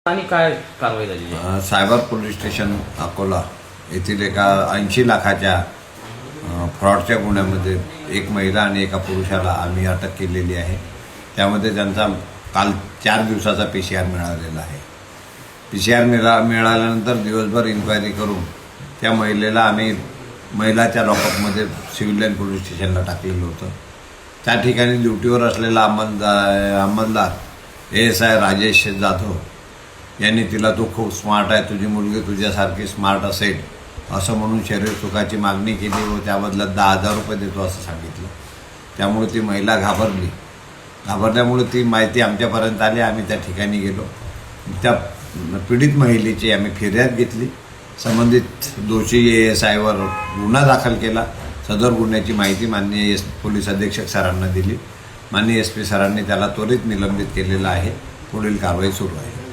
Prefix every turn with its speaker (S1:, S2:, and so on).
S1: आणि काय कारवाई झाली?
S2: सायबर पोलीस स्टेशन अकोला येथील एका 80 लाखाच्या फ्रॉडच्या गुन्ह्यामध्ये एक महिला आणि एका पुरुषाला आम्ही अटक केलेली आहे। त्यामध्ये त्यांचा काल 4 दिवसाचा PCR मिळालेला आहे। PCR मिळाल्यानंतर दिवसभर इन्क्वायरी करून त्या महिलेला आम्ही महिलाच्या लॉकअपमध्ये सिव्हिल लाईन पोलीस स्टेशनला टाकलेलं होतं। त्या ठिकाणी ड्युटीवर असलेला अंमलदार ASI राजेश जाधव यांनी तिला तो खूप स्मार्ट आहे, तुझी मुलगी तुझ्यासारखी स्मार्ट असेल असं म्हणून शरीर सुखाची मागणी केली व त्या बदल्यात 10,000 रुपये देतो असं सांगितलं। त्यामुळे ती महिला घाबरल्यामुळे ती माहिती आमच्यापर्यंत आली। आम्ही त्या ठिकाणी गेलो, त्या पीडित महिलेची आम्ही फिर्याद घेतली। संबंधित दोषी ASIवर गुन्हा दाखल केला। सदर गुन्ह्याची माहिती माननीय पोलीस अधीक्षक सरांना दिली। माननीय SP सरांनी त्याला त्वरित निलंबित केलेलं आहे। पुढील कारवाई सुरू आहे।